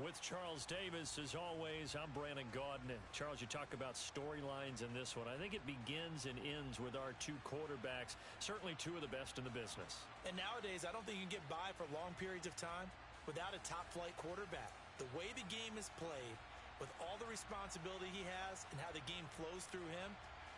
With Charles Davis, as always, I'm Brandon Gaudin. Charles, you talk about storylines in this one. I think it begins and ends with our two quarterbacks, certainly two of the best in the business. And nowadays, I don't think you can get by for long periods of time without a top-flight quarterback. The way the game is played, with all the responsibility he has and how the game flows through him,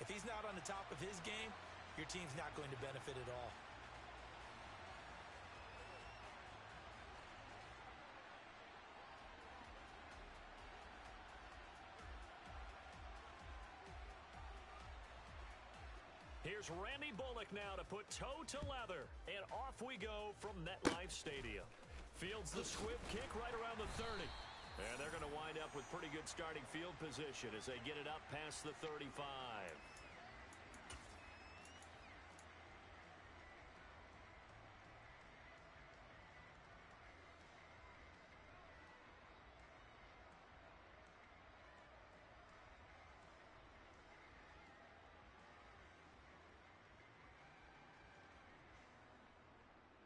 if he's not on the top of his game, your team's not going to benefit at all. Here's Randy Bullock now to put toe to leather. And off we go from MetLife Stadium. Fields the squib kick right around the 30. And they're going to wind up with pretty good starting field position as they get it up past the 35.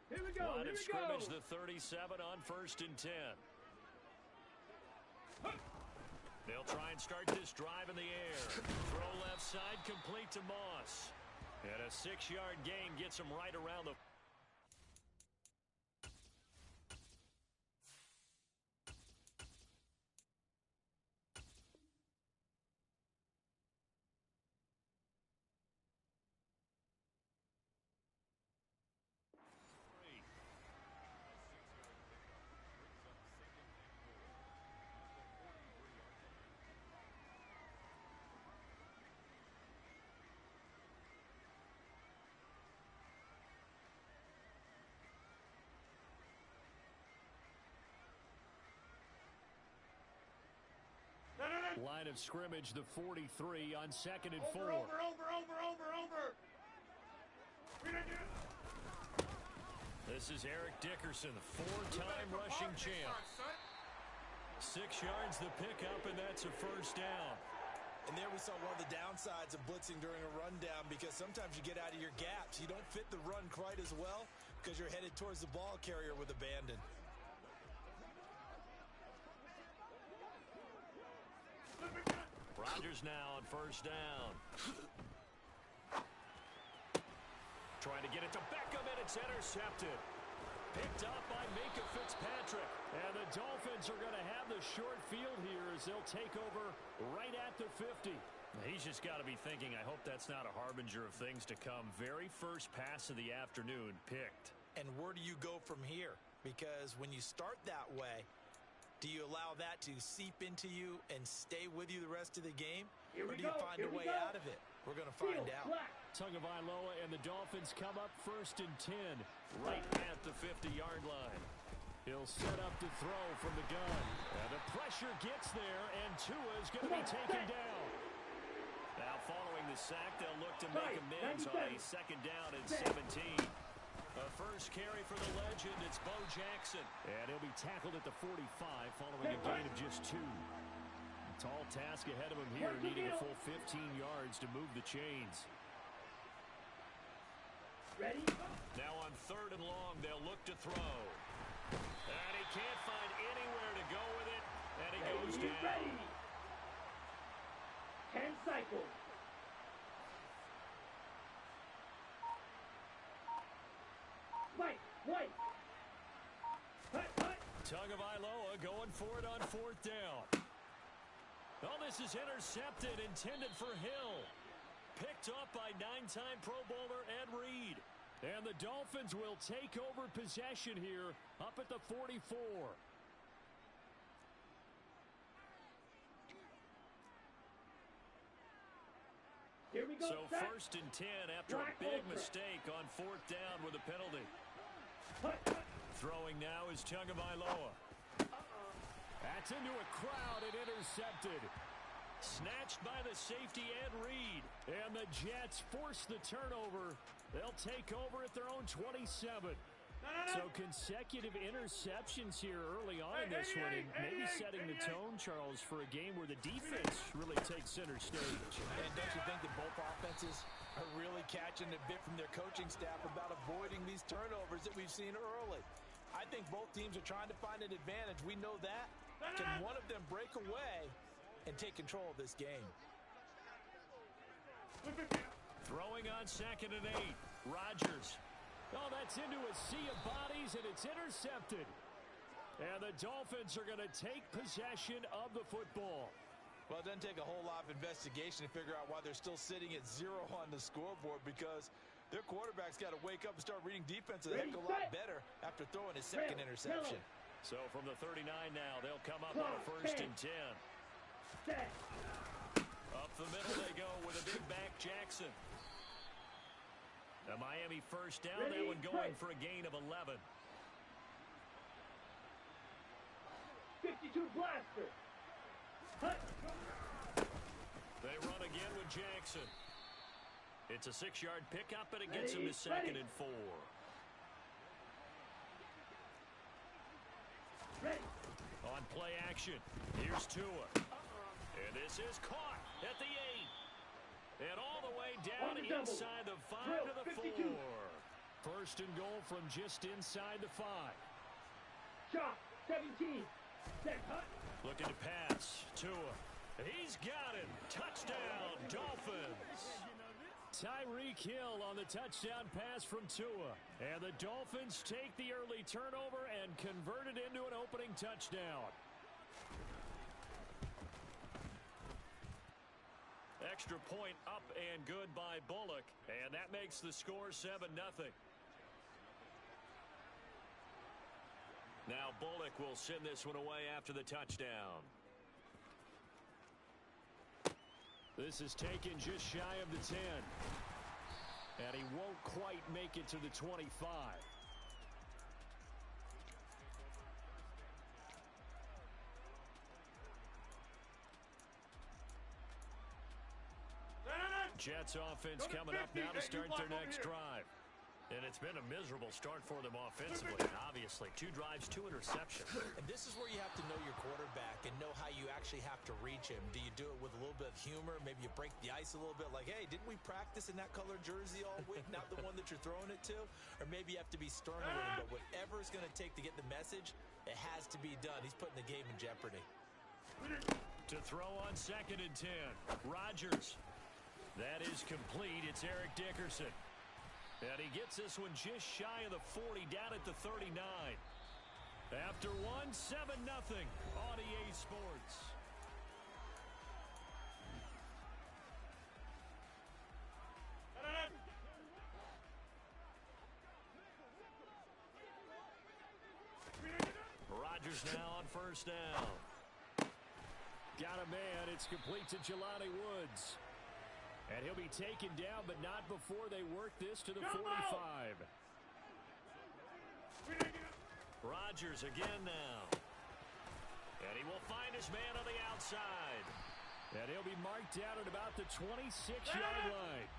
Here we go. Line of scrimmage, the 37 on 1st and 10. They'll try and start this drive in the air. Throw left side, complete to Moss. And a 6-yard gain gets him right around the... Line of scrimmage, the 43 on 2nd and 4. Over. This is Eric Dickerson, 4-time rushing champ. 6 yards the pickup, and that's a first down. And there we saw one of the downsides of blitzing during a rundown, because sometimes you get out of your gaps. You don't fit the run quite as well because you're headed towards the ball carrier with abandon. Rodgers now on 1st down. Trying to get it to Beckham, and it's intercepted. Picked up by Minka Fitzpatrick. And the Dolphins are going to have the short field here as they'll take over right at the 50. He's just got to be thinking, I hope that's not a harbinger of things to come. Very first pass of the afternoon picked. And where do you go from here? Because when you start that way, do you allow that to seep into you and stay with you the rest of the game? Or do you find a way out of it? We're going to find out. Tagovailoa and the Dolphins come up 1st and 10 right at the 50-yard line. He'll set up to throw from the gun. And the pressure gets there, and Tua is going to be taken down. Now following the sack, they'll look to make amends on a 2nd down and 17. A first carry for the legend, it's Bo Jackson. And he'll be tackled at the 45 following a gain of just 2. A tall task ahead of him here, needing a full 15 yards to move the chains. Ready? Now on 3rd and long, they'll look to throw. And he can't find anywhere to go with it, and he goes down. Ready. 10 cycles. White. Tagovailoa going for it on 4th down. Oh, this is intercepted, intended for Hill. Picked up by 9-time Pro Bowler Ed Reed. And the Dolphins will take over possession here up at the 44. Here we go. So 1st and 10 after a big mistake on 4th down with a penalty. Throwing now is Tagovailoa. That's into a crowd and intercepted. Snatched by the safety Ed Reed. And the Jets force the turnover. They'll take over at their own 27. So consecutive interceptions here early on in this one, and maybe setting the tone, Charles, for a game where the defense really takes center stage. And don't you think that both offenses are really catching a bit from their coaching staff about avoiding these turnovers that we've seen early? I think both teams are trying to find an advantage. We know that. Can one of them break away and take control of this game? Throwing on 2nd and 8. Rodgers. Oh, that's into a sea of bodies, and it's intercepted. And the Dolphins are going to take possession of the football. Well, it doesn't take a whole lot of investigation to figure out why they're still sitting at 0 on the scoreboard, because their quarterback's got to wake up and start reading defense a heck of a lot better after throwing his second interception. So from the 39 now, they'll come up on a 1st and 10. Up the middle they go with a big back Jackson. The Miami first down, that one going for a gain of 11. 52 blaster. They run again with Jackson. It's a 6-yard pickup, and it gets him to 2nd and 4. On play action, here's Tua. And this is caught at the 8. And all the way down inside the 5 to the 4. First and goal from just inside the 5. Shot, 17. Looking to pass. Tua. He's got him. Touchdown, Dolphins. Tyreek Hill on the touchdown pass from Tua. And the Dolphins take the early turnover and convert it into an opening touchdown. Extra point up and good by Bullock. And that makes the score 7-0. Now Bullock will send this one away after the touchdown. This is taken just shy of the 10. And he won't quite make it to the 25. Jets offense coming up now to start their next drive. And it's been a miserable start for them offensively, obviously. 2 drives, 2 interceptions. And this is where you have to know your quarterback and know how you actually have to reach him. Do you do it with a little bit of humor? Maybe you break the ice a little bit like, hey, didn't we practice in that color jersey all week? Not the one that you're throwing it to? Or maybe you have to be stern with him. But whatever it's going to take to get the message, it has to be done. He's putting the game in jeopardy. To throw on 2nd and 10. Rodgers. That is complete. It's Eric Dickerson. And he gets this one just shy of the 40, down at the 39. After 1, 7-0 on EA Sports. Rodgers now on 1st down. Got a man. It's complete to Jelani Woods. And he'll be taken down, but not before they work this to the 45. Rodgers again now. And he will find his man on the outside. And he'll be marked down at about the 26-yard line.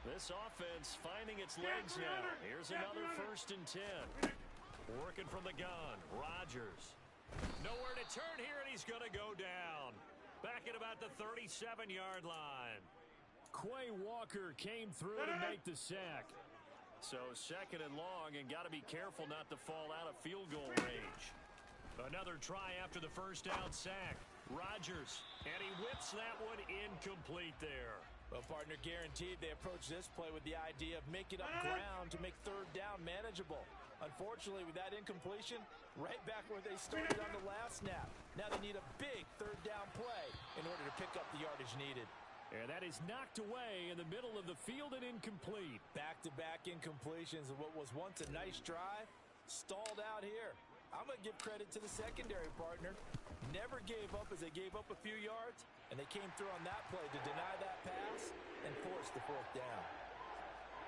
This offense finding its legs now. Here's another 1st and 10. Working from the gun. Rodgers. Nowhere to turn here, and he's going to go down. Back at about the 37-yard line. Quay Walker came through to make the sack. So 2nd and long, and got to be careful not to fall out of field goal range. Another try after the 1st down sack. Rodgers, and he whips that one incomplete there. Well, partner, guaranteed they approach this play with the idea of making up ground to make 3rd down manageable. Unfortunately, with that incompletion, right back where they started on the last snap. Now they need a big 3rd down play in order to pick up the yardage needed. And that is knocked away in the middle of the field and incomplete. Back-to-back incompletions of what was once a nice drive, stalled out here. I'm going to give credit to the secondary, partner. Never gave up as they gave up a few yards, and they came through on that play to deny that pass and force the 4th down.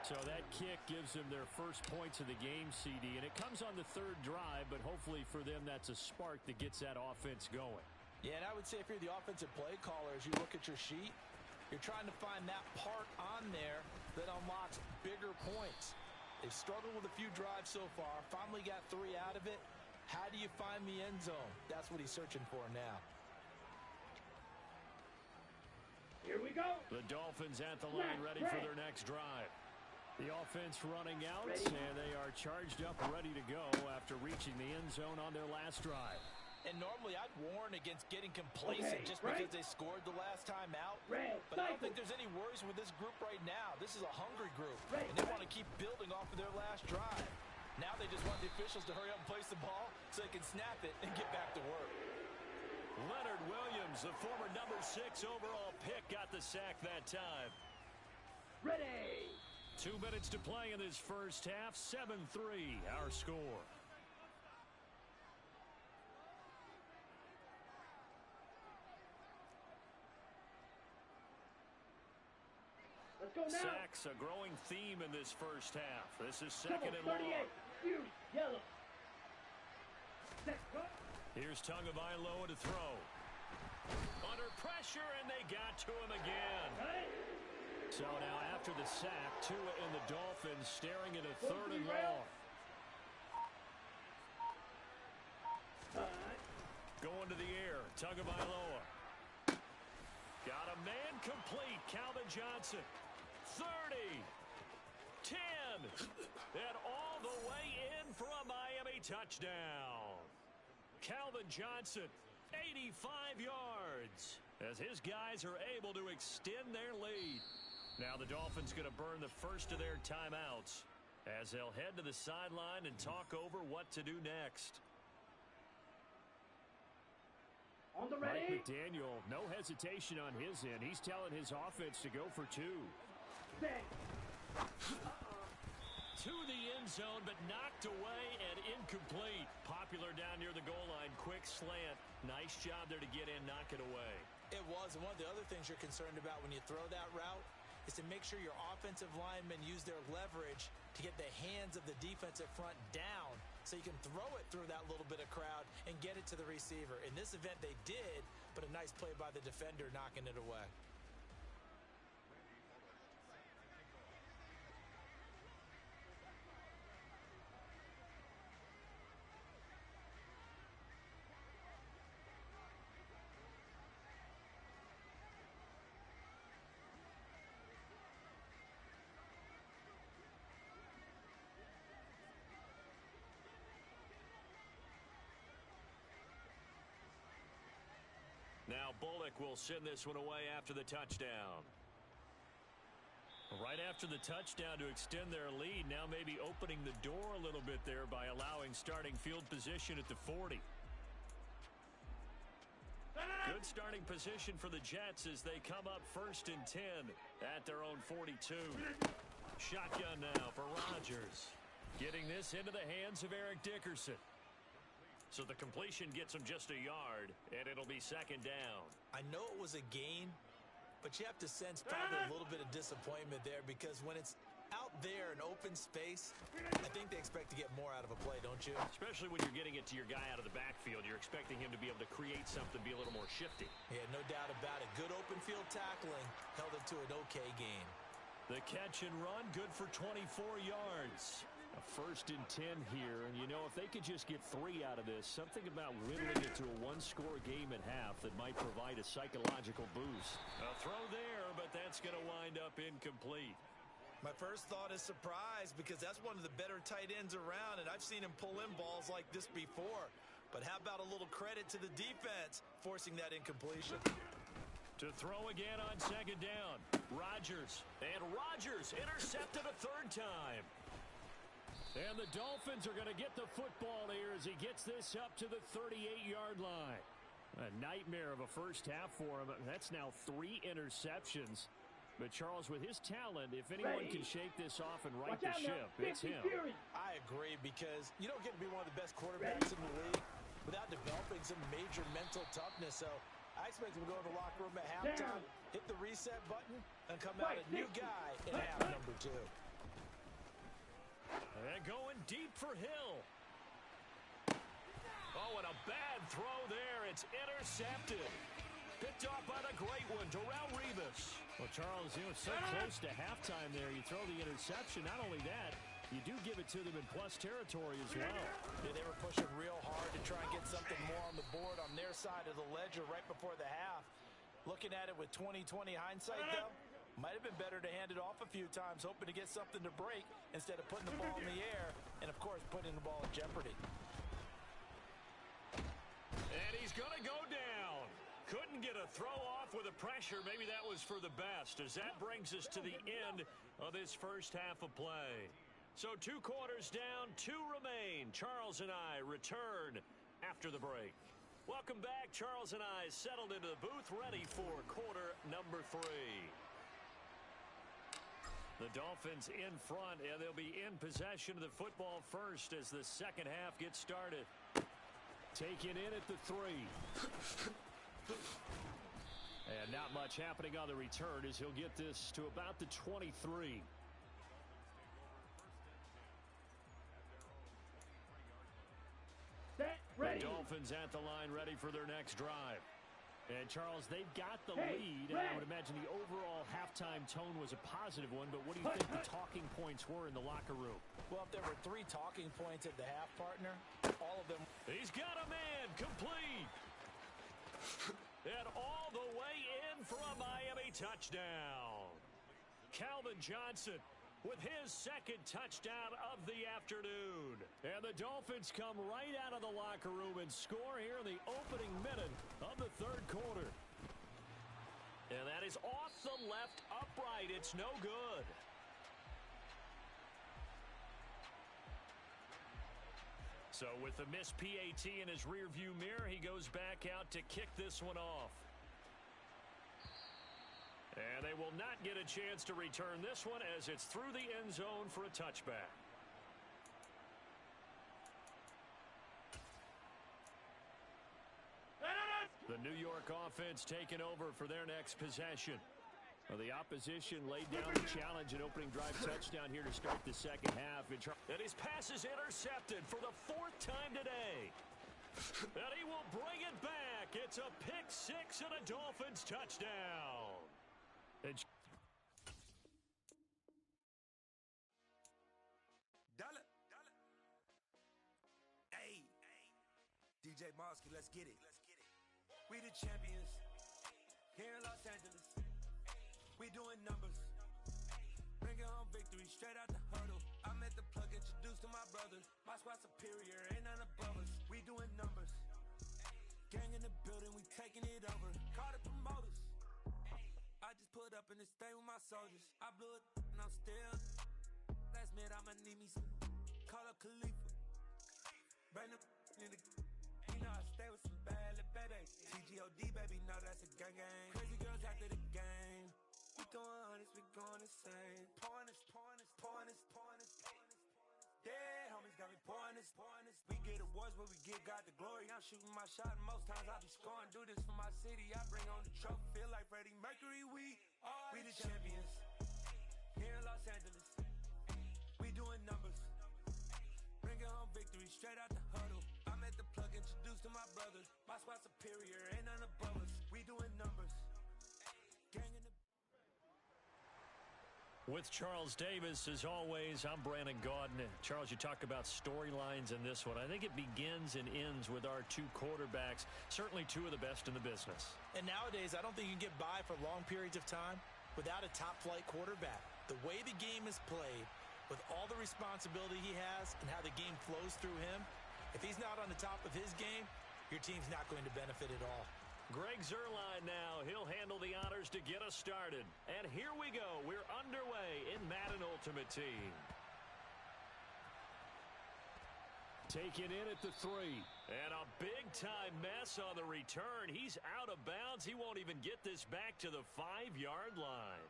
So that kick gives them their first points of the game, CD, and it comes on the 3rd drive, but hopefully for them that's a spark that gets that offense going. Yeah, and I would say if you're the offensive play caller, as you look at your sheet, you're trying to find that part on there that unlocks bigger points. They've struggled with a few drives so far, finally got 3 out of it. How do you find the end zone? That's what he's searching for now. Here we go. The Dolphins at the line ready for their next drive. The offense running out, and they are charged up ready to go after reaching the end zone on their last drive. And normally I'd warn against getting complacent just because they scored the last time out. But I don't think there's any worries with this group right now. This is a hungry group, and they want to keep building off of their last drive. Now they just want the officials to hurry up and place the ball so they can snap it and get back to work. Leonard Williams, the former number 6 overall pick, got the sack that time. Ready. 2 minutes to play in this first half. 7-3 our score. Let's go now. Sacks, a growing theme in this first half. This is second and 38. long. Huge. Yellow. Next go. Here's Tagovailoa to throw. Under pressure, and they got to him again. So now after the sack, Tua and the Dolphins staring at a third and long. Going to the air, Tagovailoa. Got a man complete, Calvin Johnson. 30, 10, and all the way in for a Miami touchdown. Calvin Johnson, 85 yards, as his guys are able to extend their lead. Now the Dolphins going to burn the first of their timeouts as they'll head to the sideline and talk over what to do next. On the ready. Mike McDaniel, no hesitation on his end. He's telling his offense to go for 2. To the end zone, but knocked away and incomplete. Popular down near the goal line. Quick slant. Nice job there to get in, knock it away. It was, and one of the other things you're concerned about when you throw that route is to make sure your offensive linemen use their leverage to get the hands of the defensive front down so you can throw it through that little bit of crowd and get it to the receiver. In this event, they did, but a nice play by the defender knocking it away. Now Bullock will send this one away after the touchdown. Right after the touchdown to extend their lead, now maybe opening the door a little bit there by allowing starting field position at the 40. Good starting position for the Jets as they come up 1st and 10 at their own 42. Shotgun now for Rodgers. Getting this into the hands of Eric Dickerson. So the completion gets him just a yard, and it'll be 2nd down. I know it was a gain, but you have to sense probably a little bit of disappointment there because when it's out there in open space, I think they expect to get more out of a play, don't you? Especially when you're getting it to your guy out of the backfield. You're expecting him to be able to create something, be a little more shifty. Yeah, no doubt about it. Good open field tackling held it to an okay gain. The catch and run, good for 24 yards. A 1st and 10 here, and you know, if they could just get 3 out of this, something about whittling it to a 1-score game at half that might provide a psychological boost. A throw there, but that's going to wind up incomplete. My first thought is surprise because that's one of the better tight ends around, and I've seen him pull in balls like this before. But how about a little credit to the defense forcing that incompletion? To throw again on 2nd down, Rodgers. And Rodgers intercepted a 3rd time. And the Dolphins are going to get the football here as he gets this up to the 38-yard line. A nightmare of a first half for him. That's now 3 interceptions. But Charles, with his talent, if anyone can shake this off and right the ship, it's him. I agree because you don't get to be one of the best quarterbacks in the league without developing some major mental toughness. So I expect him to go to the locker room at halftime, hit the reset button, and come out a new guy in half number 2. And going deep for Hill. Oh, and a bad throw there. It's intercepted. Picked off by the great one, Darrelle Revis. Well, Charles, you know, so close to halftime there. You throw the interception. Not only that, you do give it to them in plus territory as well. Yeah, they were pushing real hard to try and get something more on the board on their side of the ledger right before the half. Looking at it with 20/20 hindsight, though, might have been better to hand it off a few times, hoping to get something to break instead of putting the ball in the air and, of course, putting the ball in jeopardy. Couldn't get a throw off with the pressure. Maybe that was for the best, as that brings us to the end of this first half of play. So 2 quarters down, 2 remain. Charles and I return after the break. Welcome back. Charles and I settled into the booth, ready for quarter number 3. The Dolphins in front, and they'll be in possession of the football first as the second half gets started. Taken in at the 3. And not much happening on the return as he'll get this to about the 23. Set, ready. The Dolphins at the line, ready for their next drive. And, Charles, they've got the lead, and I would imagine the overall halftime tone was a positive one, but what do you think the talking points were in the locker room? Well, if there were 3 talking points at the half, partner, all of them. He's got a man, complete. And all the way in for a Miami touchdown. Calvin Johnson with his second touchdown of the afternoon. And the Dolphins come right out of the locker room and score here in the opening minute of the third quarter. And that is off the left upright. It's no good. So with the missed PAT in his rearview mirror, he goes back out to kick this one off. And they will not get a chance to return this one as it's through the end zone for a touchback. The New York offense taking over for their next possession. Well, the opposition laid down the challenge, an opening drive touchdown here to start the second half. And his pass is intercepted for the 4th time today. And he will bring it back. It's a pick 6 and a Dolphins touchdown. Hey, DJ Mosky, let's get it. We the champions here in Los Angeles. We doing numbers. Bringing home victory straight out the huddle. I met the plug, introduced to my brothers. My squad superior, ain't none above us. We doing numbers. Gang in the building, we taking it over. Call the promoters. I just put up in this thing with my soldiers. I blew it and I'm still. Last minute, I'ma need me some. Call up Khalifa. Bring the in the. You know I stay with some bad little baby. TGOD, baby, know that's a gang gang. Crazy girls after the game. We throwing hundreds, we going insane. Pouring this. Dead homies got me pouring this. We get awards, but we give God the glory. I'm shooting my shot, and most times I be scoring. Do this for my city, I bring on the trophy. Feel like Freddie Mercury, we the champions here in Los Angeles. We doing numbers. Bringing home victory straight out the huddle. I met the plug, introduced to my brothers. My squad superior, ain't none above us. We doing numbers. Gang in the. With Charles Davis, as always, I'm Brandon Gaudin. Charles, you talk about storylines in this one. I think it begins and ends with our 2 quarterbacks, certainly 2 of the best in the business. And nowadays, I don't think you can get by for long periods of time without a top-flight quarterback. The way the game is played, with all the responsibility he has and how the game flows through him, if he's not on the top of his game, your team's not going to benefit at all. Greg Zuerlein now. He'll handle the honors to get us started. And here we go. We're underway in Madden Ultimate Team. Taken in at the 3. And a big-time mess on the return. He's out of bounds. He won't even get this back to the 5-yard line.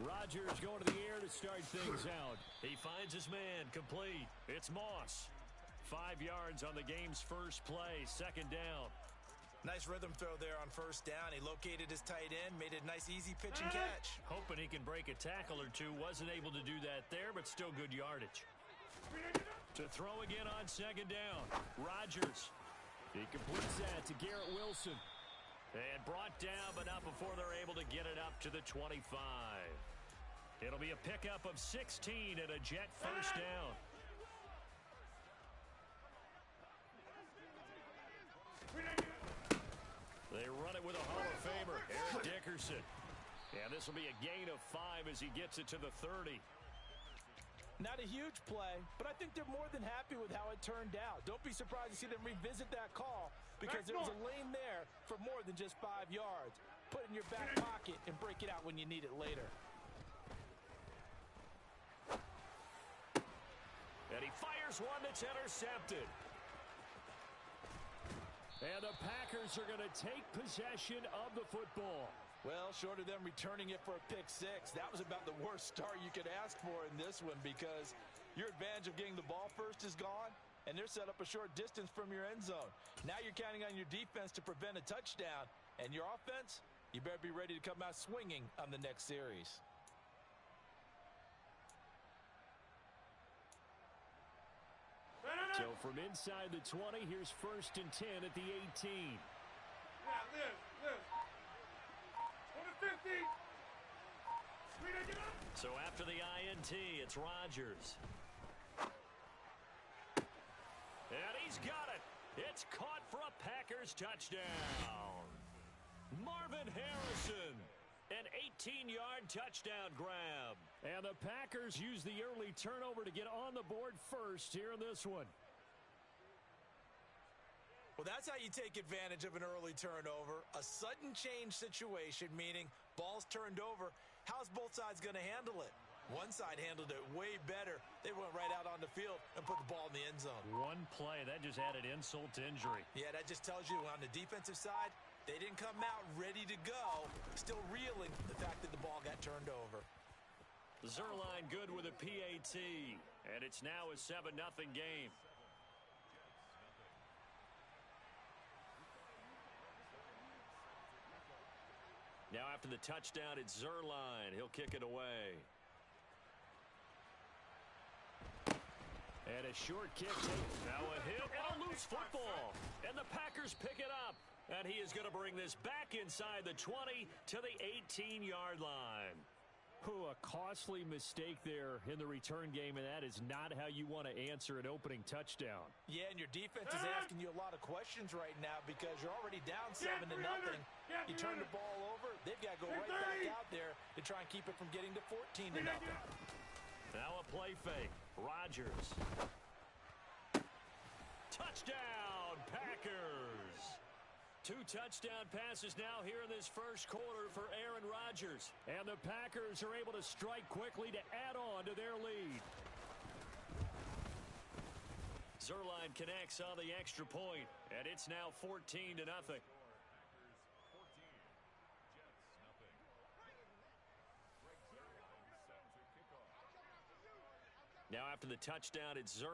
Rodgers going to the air to start things out. He finds his man, complete. It's Moss. 5 yards on the game's first play, second down. Nice rhythm throw there on first down. He located his tight end, made a nice easy pitch and catch. Hoping he can break a tackle or two. Wasn't able to do that there, but still good yardage. To throw again on second down. Rodgers. He completes that to Garrett Wilson. And brought down, but not before they're able to get it up to the 25. It'll be a pickup of 16 and a Jet first down. They run it with a Hall of Famer, Eric Dickerson. And this will be a gain of 5 as he gets it to the 30. Not a huge play, but I think they're more than happy with how it turned out. Don't be surprised to see them revisit that call because there was a lane there for more than just 5 yards. Put it in your back pocket and break it out when you need it later. And he fires one that's intercepted. And the Packers are going to take possession of the football. Well, short of them returning it for a pick six, that was about the worst start you could ask for in this one because your advantage of getting the ball first is gone, and they're set up a short distance from your end zone. Now you're counting on your defense to prevent a touchdown, and your offense, you better be ready to come out swinging on the next series. So from inside the 20, here's 1st and 10 at the 18. So after the INT, it's Rodgers. And he's got it. It's caught for a Packers touchdown. Marvin Harrison. An 18-yard touchdown grab. And the Packers use the early turnover to get on the board first here in this one. Well, that's how you take advantage of an early turnover. A sudden change situation, meaning ball's turned over. How's both sides going to handle it? One side handled it way better. They went right out on the field and put the ball in the end zone. One play, that just added insult to injury. Yeah, that just tells you on the defensive side, they didn't come out ready to go, still reeling the fact that the ball got turned over. Zerline good with a PAT, and it's now a 7-0 game. Now after the touchdown, it's Zerline. He'll kick it away. And a short kick. Now a hit and a loose football. And the Packers pick it up. And he is going to bring this back inside the 20 to the 18-yard line. A costly mistake there in the return game, and that is not how you want to answer an opening touchdown. Yeah, and your defense is asking you a lot of questions right now because you're already down 7-0. You turn the ball over, they've got to go right back out there to try and keep it from getting to 14-0. Now a play fake. Rodgers. Touchdown, Packers. 2 touchdown passes now here in this first quarter for Aaron Rodgers. And the Packers are able to strike quickly to add on to their lead. Zerline connects on the extra point, and it's now 14-0. Now after the touchdown, it's Zerline.